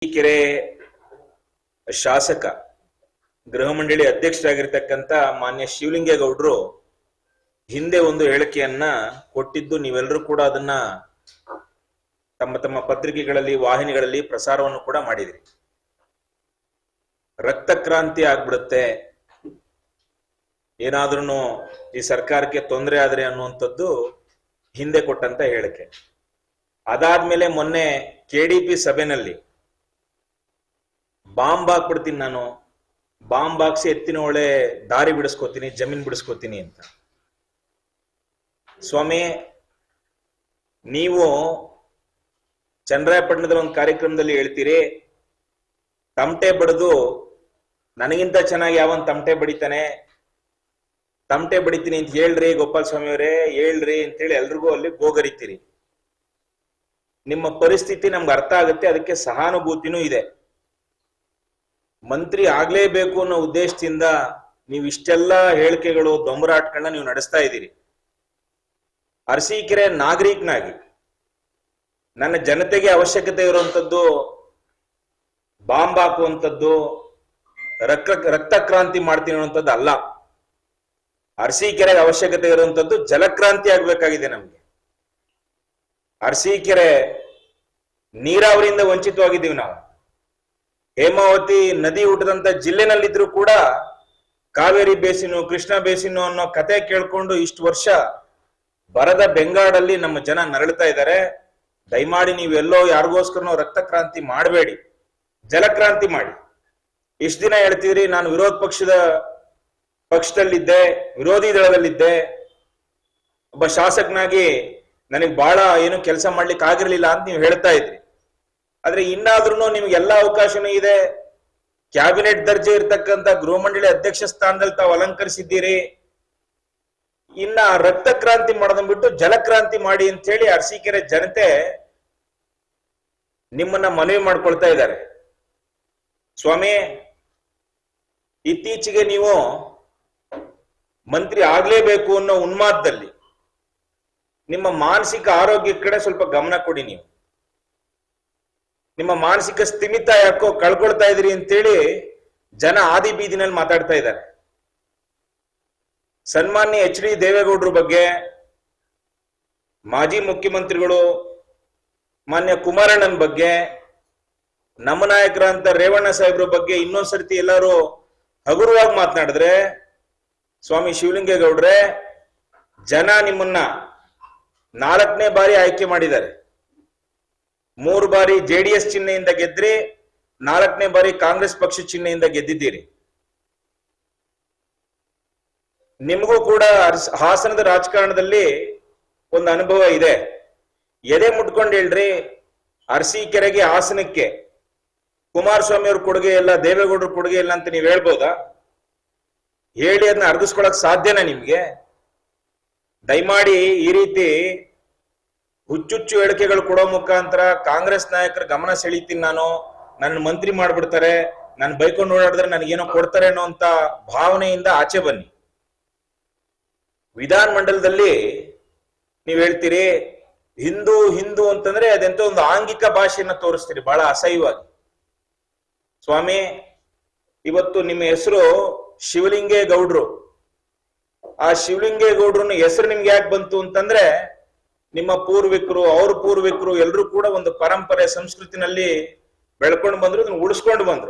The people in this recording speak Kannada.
ಕೆರೆ ಶಾಸಕ ಗೃಹ ಮಂಡಳಿ ಅಧ್ಯಕ್ಷರಾಗಿರ್ತಕ್ಕಂಥ ಮಾನ್ಯ ಶಿವಲಿಂಗೇಗೌಡರು ಹಿಂದೆ ಒಂದು ಹೇಳಿಕೆಯನ್ನ ಕೊಟ್ಟಿದ್ದು ನೀವೆಲ್ಲರೂ ಕೂಡ ಅದನ್ನ ತಮ್ಮ ತಮ್ಮ ಪತ್ರಿಕೆಗಳಲ್ಲಿ ವಾಹಿನಿಗಳಲ್ಲಿ ಪ್ರಸಾರವನ್ನು ಕೂಡ ಮಾಡಿದ್ರಿ. ರಕ್ತ ಕ್ರಾಂತಿ ಆಗ್ಬಿಡುತ್ತೆ, ಏನಾದ್ರೂ ಈ ಸರ್ಕಾರಕ್ಕೆ ತೊಂದರೆ ಆದ್ರೆ ಅನ್ನುವಂಥದ್ದು ಹಿಂದೆ ಕೊಟ್ಟಂತ ಹೇಳಿಕೆ. ಅದಾದ್ಮೇಲೆ ಮೊನ್ನೆ ಕೆಡಿಪಿ ಸಭೆನಲ್ಲಿ ಬಾಂಬ್ ಹಾಕ್ಬಿಡ್ತೀನಿ, ನಾನು ಬಾಂಬ್ ಹಾಕ್ಸಿ ಎತ್ತಿನ ಒಳ್ಳೆ ದಾರಿ ಬಿಡಿಸ್ಕೋತೀನಿ, ಜಮೀನ್ ಬಿಡಿಸ್ಕೋತೀನಿ ಅಂತ. ಸ್ವಾಮಿ, ನೀವು ಚನ್ನರಾಯಪಟ್ಟಣದಲ್ಲಿ ಒಂದು ಕಾರ್ಯಕ್ರಮದಲ್ಲಿ ಹೇಳ್ತೀರಿ, ತಮಟೆ ಬಡಿದು ನನಗಿಂತ ಚೆನ್ನಾಗಿ ಯಾವನ್ ತಮಟೆ ಬಡಿತಾನೆ, ತಮಟೆ ಬಡಿತೀನಿ ಅಂತ ಹೇಳ್ರಿ ಗೋಪಾಲ ಸ್ವಾಮಿ ಅವರೇ, ಹೇಳ್ರಿ ಅಂತೇಳಿ ಎಲ್ರಿಗೂ ಅಲ್ಲಿ ಗೋಗರಿತೀರಿ. ನಿಮ್ಮ ಪರಿಸ್ಥಿತಿ ನಮ್ಗೆ ಅರ್ಥ ಆಗುತ್ತೆ, ಅದಕ್ಕೆ ಸಹಾನುಭೂತಿನೂ ಇದೆ. ಮಂತ್ರಿ ಆಗ್ಲೇಬೇಕು ಅನ್ನೋ ಉದ್ದೇಶದಿಂದ ನೀವು ಇಷ್ಟೆಲ್ಲ ಹೇಳಿಕೆಗಳು ದೊಂಬರಾಟಗಳನ್ನ ನೀವು ನಡೆಸ್ತಾ ಇದ್ದೀರಿ. ಅರಸೀಕೆರೆ ನಾಗರಿಕನಾಗಿ ನನ್ನ ಜನತೆಗೆ ಅವಶ್ಯಕತೆ ಇರುವಂತದ್ದು ಬಾಂಬ್ ಹಾಕುವಂಥದ್ದು, ರಕ್ತ ಕ್ರಾಂತಿ ಮಾಡ್ತೀನಿ ಅನ್ನುವಂಥದ್ದು ಅಲ್ಲ. ಅರಸೀಕೆರೆಗೆ ಅವಶ್ಯಕತೆ ಇರುವಂತದ್ದು ಜಲಕ್ರಾಂತಿ ಆಗ್ಬೇಕಾಗಿದೆ ನಮ್ಗೆ. ಅರಸೀಕೆರೆ ನೀರಾವರಿಯಿಂದ ವಂಚಿತವಾಗಿದ್ದೀವಿ ನಾವು. ಹೇಮಾವತಿ ನದಿ ಹುಟ್ಟದಂತ ಜಿಲ್ಲೆನಲ್ಲಿದ್ರು ಕೂಡ ಕಾವೇರಿ ಬೇಸಿನು, ಕೃಷ್ಣ ಬೇಸಿನು ಅನ್ನೋ ಕತೆ ಕೇಳ್ಕೊಂಡು ಇಷ್ಟು ವರ್ಷ ಬರದ ಬೆಂಗಾಡಲ್ಲಿ ನಮ್ಮ ಜನ ನರಳ್ತಾ ಇದ್ದಾರೆ. ದಯಮಾಡಿ ನೀವೆಲ್ಲೋ ಯಾರಿಗೋಸ್ಕರನೋ ರಕ್ತ ಕ್ರಾಂತಿ ಮಾಡಬೇಡಿ, ಜಲಕ್ರಾಂತಿ ಮಾಡಿ. ಇಷ್ಟು ದಿನ ಹೇಳ್ತೀರಿ ನಾನು ವಿರೋಧ ಪಕ್ಷದಲ್ಲಿದ್ದೆ, ವಿರೋಧಿ ದಳದಲ್ಲಿದ್ದೆ, ಒಬ್ಬ ಶಾಸಕನಾಗಿ ನನಗೆ ಬಹಳ ಏನು ಕೆಲಸ ಮಾಡ್ಲಿಕ್ಕೆ ಆಗಿರ್ಲಿಲ್ಲ ಅಂತ ನೀವು ಹೇಳ್ತಾ ಇದ್ರಿ. ಆದ್ರೆ ಇನ್ನಾದ್ರೂ ನಿಮ್ಗೆ ಎಲ್ಲಾ ಅವಕಾಶನೂ ಇದೆ. ಕ್ಯಾಬಿನೆಟ್ ದರ್ಜೆ ಇರ್ತಕ್ಕಂಥ ಗೃಹ ಮಂಡಳಿ ಅಧ್ಯಕ್ಷ ಸ್ಥಾನದಲ್ಲಿ ತಾವು ಅಲಂಕರಿಸಿದ್ದೀರಿ. ಇನ್ನ ರಕ್ತ ಕ್ರಾಂತಿ ಮಾಡೋದನ್ನ ಬಿಟ್ಟು ಜಲಕ್ರಾಂತಿ ಮಾಡಿ ಅಂತ ಹೇಳಿ ಅರಸೀಕೆರೆ ಜನತೆ ನಿಮ್ಮನ್ನ ಮನವಿ ಮಾಡ್ಕೊಳ್ತಾ ಇದ್ದಾರೆ. ಸ್ವಾಮಿ, ಇತ್ತೀಚೆಗೆ ನೀವು ಮಂತ್ರಿ ಆಗ್ಲೇಬೇಕು ಅನ್ನೋ ಉನ್ಮಾದದಲ್ಲಿ ನಿಮ್ಮ ಮಾನಸಿಕ ಆರೋಗ್ಯ ಕಡೆ ಸ್ವಲ್ಪ ಗಮನ ಕೊಡಿ. ನೀವು ನಿಮ್ಮ ಮಾನಸಿಕ ಸ್ಥಿಮಿತ ಯಾಕೋ ಕಳ್ಕೊಳ್ತಾ ಇದ್ರಿ ಅಂತೇಳಿ ಜನ ಆದಿ ಬೀದಿನಲ್ಲಿ ಮಾತಾಡ್ತಾ ಇದ್ದಾರೆ. ಸನ್ಮಾನ್ಯ ಎಚ್ ಡಿ ದೇವೇಗೌಡರ ಬಗ್ಗೆ, ಮಾಜಿ ಮುಖ್ಯಮಂತ್ರಿಗಳು ಮಾನ್ಯ ಕುಮಾರಣ್ಣನ ಬಗ್ಗೆ, ನಮ್ಮ ನಾಯಕರಂತ ರೇವಣ್ಣ ಸಾಹೇಬ್ರ ಬಗ್ಗೆ ಇನ್ನೊಂದ್ಸರ್ತಿ ಎಲ್ಲರೂ ಹಗುರವಾಗಿ ಮಾತನಾಡಿದ್ರೆ, ಸ್ವಾಮಿ ಶಿವಲಿಂಗೇಗೌಡ್ರೆ, ಜನ ನಿಮ್ಮನ್ನ 4ನೇ ಬಾರಿ ಆಯ್ಕೆ ಮಾಡಿದ್ದಾರೆ. 3 ಬಾರಿ JDS ಚಿಹ್ನೆಯಿಂದ ಗೆದ್ರಿ, 4ನೇ ಬಾರಿ ಕಾಂಗ್ರೆಸ್ ಪಕ್ಷ ಚಿಹ್ನೆಯಿಂದ ಗೆದ್ದಿದ್ದೀರಿ. ನಿಮಗೂ ಕೂಡ ಹಾಸನದ ರಾಜಕಾರಣದಲ್ಲಿ ಒಂದು ಅನುಭವ ಇದೆ. ಎದೆ ಮುಟ್ಕೊಂಡು ಹೇಳ್ರಿ, ಅರಸೀಕೆರೆಗೆ ಹಾಸನಕ್ಕೆ ಕುಮಾರಸ್ವಾಮಿ ಅವ್ರ ಕೊಡುಗೆ ಇಲ್ಲ, ದೇವೇಗೌಡರ ಕೊಡುಗೆ ಇಲ್ಲ ಅಂತ ನೀವ್ ಹೇಳ್ಬೋದಾ? ಹೇಳಿ ಅದನ್ನ ಅರ್ಗಿಸ್ಕೊಳಕ್ ಸಾಧ್ಯನಾ ನಿಮ್ಗೆ? ದಯಮಾಡಿ ಈ ರೀತಿ ಹುಚ್ಚುಚ್ಚು ಹೇಳಿಕೆಗಳು ಕೊಡೋ ಮುಖಾಂತರ ಕಾಂಗ್ರೆಸ್ ನಾಯಕರ ಗಮನ ಸೆಳೀತೀನಿ, ನನ್ನ ಮಂತ್ರಿ ಮಾಡ್ಬಿಡ್ತಾರೆ, ನಾನು ಬೈಕೊಂಡು ಓಡಾಡಿದ್ರೆ ನನಗೇನೋ ಕೊಡ್ತಾರೆ ಅನ್ನೋ ಅಂತ ಭಾವನೆಯಿಂದ ಆಚೆ ಬನ್ನಿ. ವಿಧಾನ ಮಂಡಲದಲ್ಲಿ ನೀವ್ ಹೇಳ್ತೀರಿ ಹಿಂದೂ ಹಿಂದೂ ಅಂತಂದ್ರೆ ಅದೆಂತ ಒಂದು ಆಂಗಿಕ ಭಾಷೆಯನ್ನ ತೋರಿಸ್ತೀರಿ ಬಹಳ ಅಸಹ್ಯವಾಗಿ. ಸ್ವಾಮಿ, ಇವತ್ತು ನಿಮ್ಮ ಹೆಸರು ಶಿವಲಿಂಗೇಗೌಡ್ರು. ಆ ಶಿವಲಿಂಗೇಗೌಡ್ರನ್ನ ಹೆಸರು ನಿಮ್ಗೆ ಯಾಕೆ ಬಂತು ಅಂತಂದ್ರೆ, ನಿಮ್ಮ ಪೂರ್ವಿಕರು, ಅವ್ರ ಪೂರ್ವಿಕರು ಎಲ್ಲರೂ ಕೂಡ ಒಂದು ಪರಂಪರೆ ಸಂಸ್ಕೃತಿನಲ್ಲಿ ಬೆಳ್ಕೊಂಡು ಬಂದ್ರು, ಅದನ್ನ ಉಳಿಸ್ಕೊಂಡು ಬಂದ್ರು.